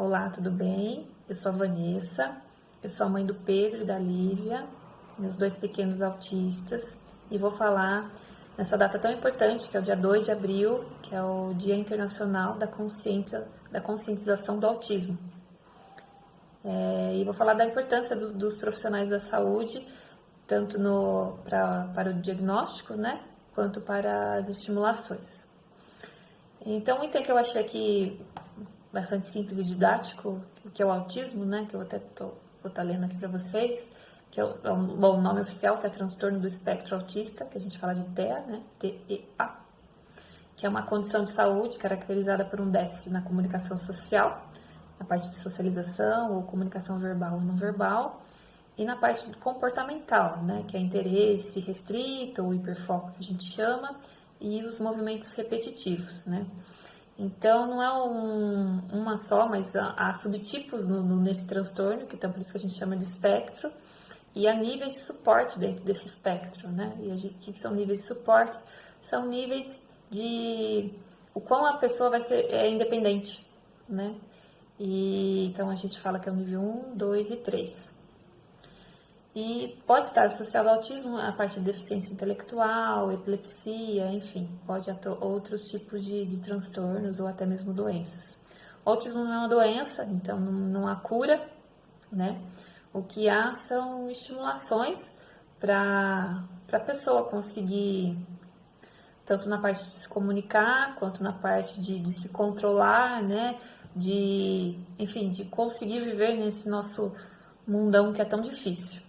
Olá, tudo bem? Eu sou a Vanessa, eu sou a mãe do Pedro e da Lívia, meus dois pequenos autistas, e vou falar nessa data tão importante, que é o dia 2 de abril, que é o Dia Internacional da Conscientização do Autismo. E vou falar da importância dos profissionais da saúde, tanto para o diagnóstico, né, quanto para as estimulações. Então, um item que eu achei aqui bastante simples e didático, que é o autismo, né, que eu vou estar lendo aqui para vocês, que é o nome oficial, que é transtorno do espectro autista, que a gente fala de TEA, né, TEA, que é uma condição de saúde caracterizada por um déficit na comunicação social, na parte de socialização ou comunicação verbal ou não verbal, e na parte comportamental, né, que é interesse restrito ou hiperfoco, que a gente chama, e os movimentos repetitivos, né. Então, não é uma só, mas há subtipos nesse transtorno, que então por isso que a gente chama de espectro, e há níveis de suporte dentro desse espectro, né? E o que são níveis de suporte? São níveis de o quão a pessoa vai ser independente, né? E então a gente fala que é o nível 1, 2 e 3. E pode estar associado ao autismo a parte de deficiência intelectual, epilepsia, enfim, pode outros tipos de transtornos ou até mesmo doenças. O autismo não é uma doença, então não há cura, né? O que há são estimulações para a pessoa conseguir, tanto na parte de se comunicar, quanto na parte de se controlar, né? Enfim, de conseguir viver nesse nosso mundão que é tão difícil.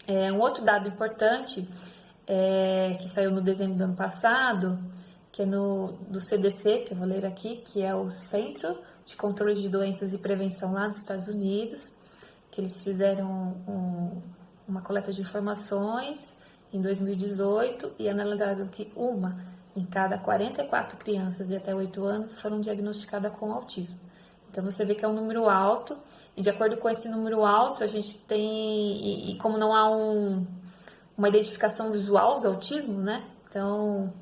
Um outro dado importante que saiu no dezembro do ano passado, que é do CDC, que eu vou ler aqui, que é o Centro de Controle de Doenças e Prevenção lá dos Estados Unidos, que eles fizeram uma coleta de informações em 2018 e analisaram que uma em cada 44 crianças de até 8 anos foram diagnosticadas com autismo. Então, você vê que é um número alto, e de acordo com esse número alto, a gente tem, e como não há uma identificação visual do autismo, né? Então,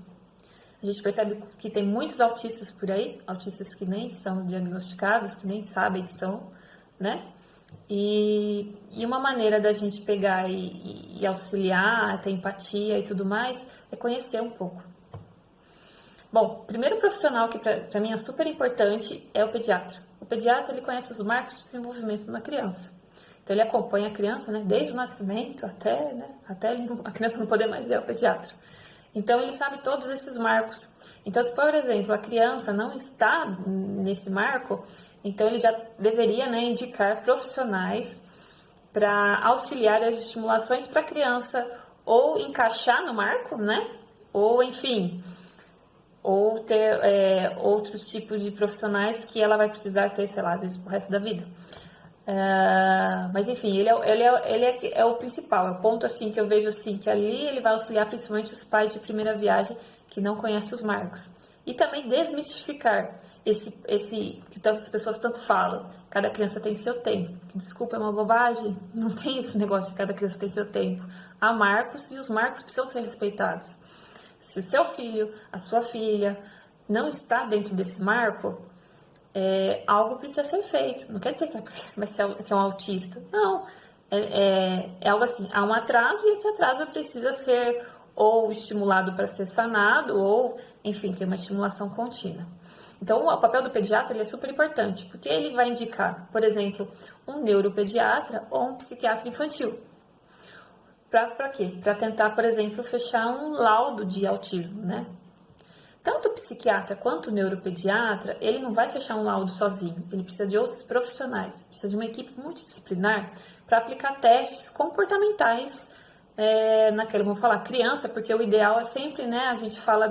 a gente percebe que tem muitos autistas por aí, autistas que nem são diagnosticados, que nem sabem que são, né? E uma maneira da gente pegar e auxiliar, ter empatia e tudo mais, é conhecer um pouco. Bom, o primeiro profissional que para mim é super importante é o pediatra. O pediatra, ele conhece os marcos de desenvolvimento de uma criança. Então, ele acompanha a criança, né, desde o nascimento até a criança não poder mais ver o pediatra. Então, ele sabe todos esses marcos. Então, se, por exemplo, a criança não está nesse marco, então ele já deveria, né, indicar profissionais para auxiliar as estimulações para a criança ou encaixar no marco, né, ou, enfim, ou ter outros tipos de profissionais que ela vai precisar ter, sei lá, às vezes pro resto da vida. Mas enfim, ele é o principal, é o ponto assim que eu vejo assim, que ali ele vai auxiliar principalmente os pais de primeira viagem que não conhecem os marcos. E também desmistificar esse que tantas pessoas tanto falam, cada criança tem seu tempo. Desculpa, é uma bobagem, não tem esse negócio de cada criança tem seu tempo. Há marcos e os marcos precisam ser respeitados. Se o seu filho, a sua filha, não está dentro desse marco, algo precisa ser feito. Não quer dizer que é um autista. Não. É algo assim, há um atraso e esse atraso precisa ser ou estimulado para ser sanado ou, enfim, ter uma estimulação contínua. Então, o papel do pediatra ele é super importante, porque ele vai indicar, por exemplo, um neuropediatra ou um psiquiatra infantil. Para quê? Para tentar, por exemplo, fechar um laudo de autismo, né? Tanto o psiquiatra quanto o neuropediatra, ele não vai fechar um laudo sozinho, ele precisa de outros profissionais, precisa de uma equipe multidisciplinar para aplicar testes comportamentais vamos falar criança, porque o ideal é sempre, né, a gente fala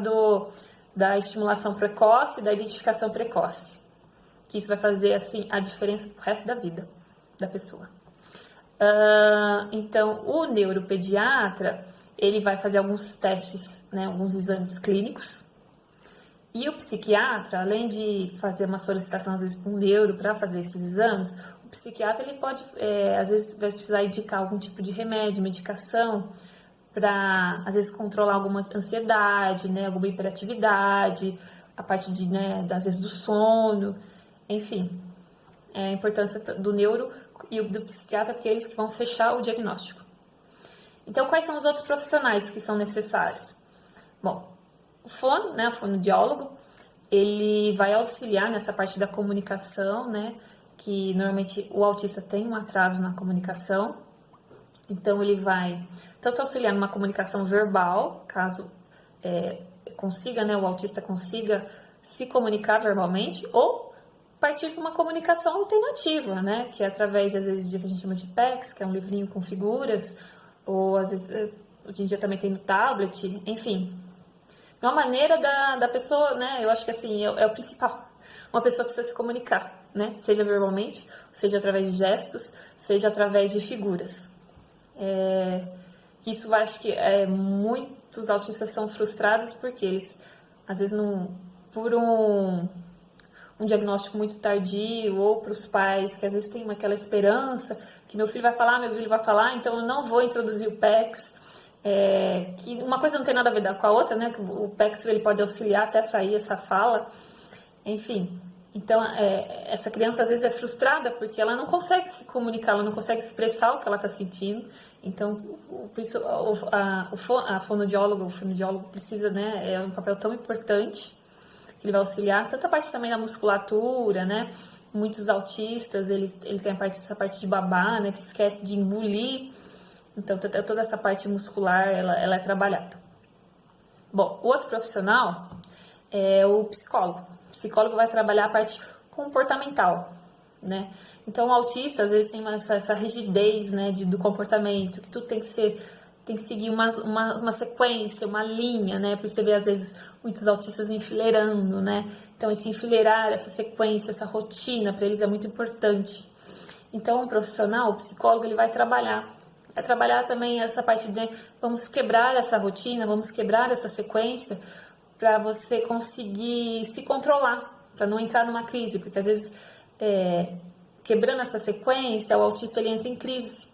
da estimulação precoce e da identificação precoce, que isso vai fazer, assim, a diferença pro resto da vida da pessoa. Então, o neuropediatra, ele vai fazer alguns testes, né, alguns exames clínicos. E o psiquiatra, além de fazer uma solicitação, às vezes, para um neuro para fazer esses exames, o psiquiatra, ele pode, às vezes, vai precisar indicar algum tipo de remédio, medicação, para, às vezes, controlar alguma ansiedade, né, alguma hiperatividade, a parte às vezes, do sono, enfim. a importância do neuro e do psiquiatra, porque eles que vão fechar o diagnóstico. Então, quais são os outros profissionais que são necessários? Bom, o fono, né, o fonoaudiólogo, ele vai auxiliar nessa parte da comunicação, né, que normalmente o autista tem um atraso na comunicação, então ele vai tanto auxiliar numa comunicação verbal, caso consiga, né, o autista consiga se comunicar verbalmente, ou partir para uma comunicação alternativa, né, que é através, às vezes, do que a gente chama de PECs, que é um livrinho com figuras, ou às vezes, hoje em dia também tem no tablet, enfim. É uma maneira da pessoa, né, eu acho que assim, é o principal. Uma pessoa precisa se comunicar, né, seja verbalmente, seja através de gestos, seja através de figuras. Isso eu acho que muitos autistas são frustrados porque eles, às vezes, não, por um diagnóstico muito tardio, ou para os pais que às vezes tem aquela esperança que meu filho vai falar, então eu não vou introduzir o PECs, que uma coisa não tem nada a ver com a outra, né? O PECs ele pode auxiliar até sair essa fala, enfim. Então, essa criança às vezes é frustrada porque ela não consegue se comunicar, ela não consegue expressar o que ela está sentindo. Então, a fonoaudióloga, o fonoaudiólogo precisa, né? É um papel tão importante. Ele vai auxiliar tanto a parte também da musculatura, né? Muitos autistas, eles têm essa parte de babar, né? Que esquece de engolir. Então, toda essa parte muscular, ela é trabalhada. Bom, o outro profissional é o psicólogo. O psicólogo vai trabalhar a parte comportamental, né? Então, o autista, às vezes, tem essa rigidez, né? Do comportamento, que tudo tem que seguir uma sequência, uma linha, né? Por você vê, às vezes, muitos autistas enfileirando, né? Então, esse enfileirar, essa sequência, essa rotina, para eles é muito importante. Então, o profissional, o psicólogo, ele vai trabalhar também essa parte de vamos quebrar essa rotina, vamos quebrar essa sequência para você conseguir se controlar, para não entrar numa crise, porque às vezes quebrando essa sequência, o autista ele entra em crise,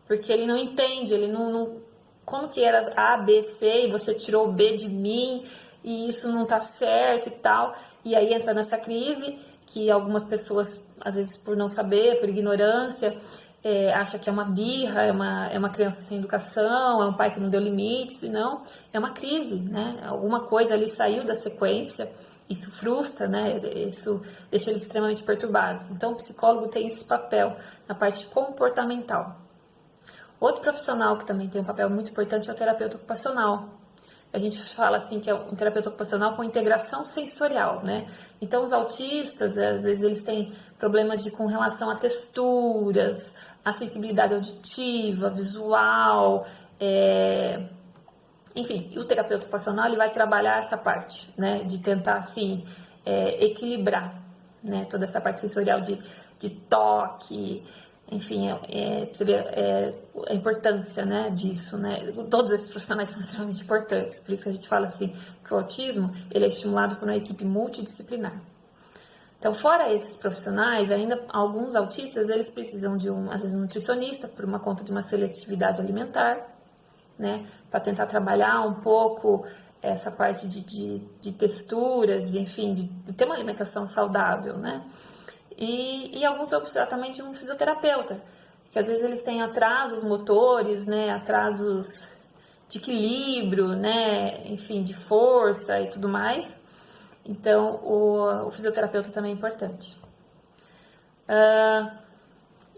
porque ele não entende, ele não como que era A, B, C e você tirou o B de mim e isso não tá certo e tal, e aí entra nessa crise que algumas pessoas, às vezes por não saber, por ignorância, acha que é uma birra, é uma criança sem educação, é um pai que não deu limites, e não, é uma crise, né? Alguma coisa ali saiu da sequência, isso frustra, né? Isso deixa eles extremamente perturbados. Então, o psicólogo tem esse papel na parte comportamental. Outro profissional que também tem um papel muito importante é o terapeuta ocupacional. A gente fala assim que é um terapeuta ocupacional com integração sensorial, né? Então, os autistas, às vezes, eles têm problemas com relação a texturas, a sensibilidade auditiva, visual, enfim, o terapeuta ocupacional ele vai trabalhar essa parte, né? De tentar, assim, equilibrar, né? Toda essa parte sensorial de toque, enfim, você vê a importância, né, disso, né? Todos esses profissionais são extremamente importantes, por isso que a gente fala assim que o autismo ele é estimulado por uma equipe multidisciplinar. Então, fora esses profissionais, ainda alguns autistas eles precisam de às vezes um nutricionista por uma conta de uma seletividade alimentar, né, para tentar trabalhar um pouco essa parte de texturas, enfim, de ter uma alimentação saudável, né? E alguns vão precisar também de um fisioterapeuta, que às vezes eles têm atrasos motores, né, atrasos de equilíbrio, né, enfim, de força e tudo mais. Então, o fisioterapeuta também é importante.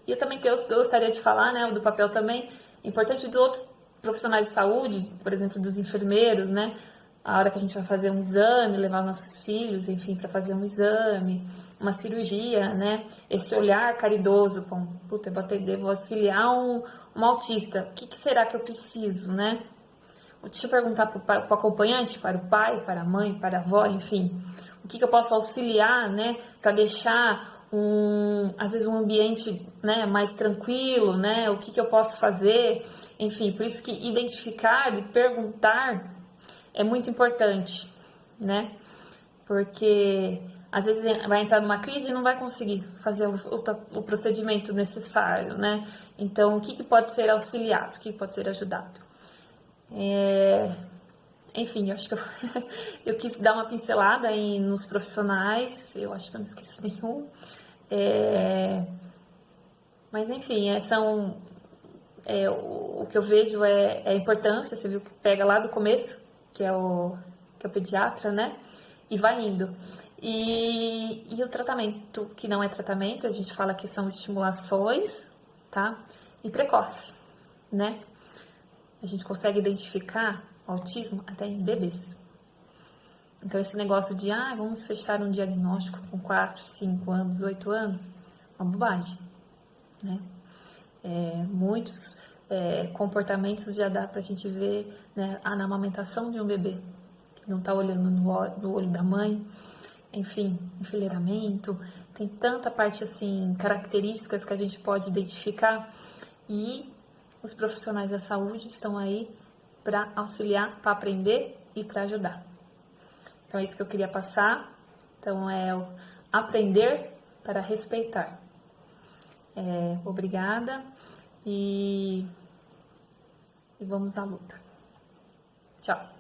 E eu também gostaria de falar, né, do papel também importante de outros profissionais de saúde, por exemplo, dos enfermeiros, né, a hora que a gente vai fazer um exame, levar nossos filhos, enfim, para fazer um exame, uma cirurgia, né? Esse olhar caridoso, puta, vou auxiliar um autista, o que será que eu preciso, né? Deixa eu perguntar para o acompanhante, para o pai, para a mãe, para a avó, enfim, o que eu posso auxiliar, né? Para deixar às vezes um ambiente, né, mais tranquilo, né? O que eu posso fazer, enfim, por isso que identificar e perguntar é muito importante, né? Porque às vezes vai entrar numa crise e não vai conseguir fazer o procedimento necessário, né? Então, o que pode ser auxiliado, o que pode ser ajudado? Enfim, eu acho que eu quis dar uma pincelada nos profissionais, eu acho que eu não esqueci nenhum. Mas enfim, o que eu vejo é a importância, você viu que pega lá do começo, que é o pediatra, né? E vai indo. E o tratamento, que não é tratamento, a gente fala que são estimulações, tá? E precoce, né? A gente consegue identificar o autismo até em bebês. Então, esse negócio de, vamos fechar um diagnóstico com 4, 5 anos, 8 anos, é uma bobagem, né? Muitos comportamentos já dá pra gente ver, né, na amamentação de um bebê, que não tá olhando no olho da mãe, enfim, enfileiramento, tem tanta parte assim, características que a gente pode identificar e os profissionais da saúde estão aí para auxiliar, para aprender e para ajudar. Então é isso que eu queria passar. Então é o aprender para respeitar. Obrigada e vamos à luta. Tchau.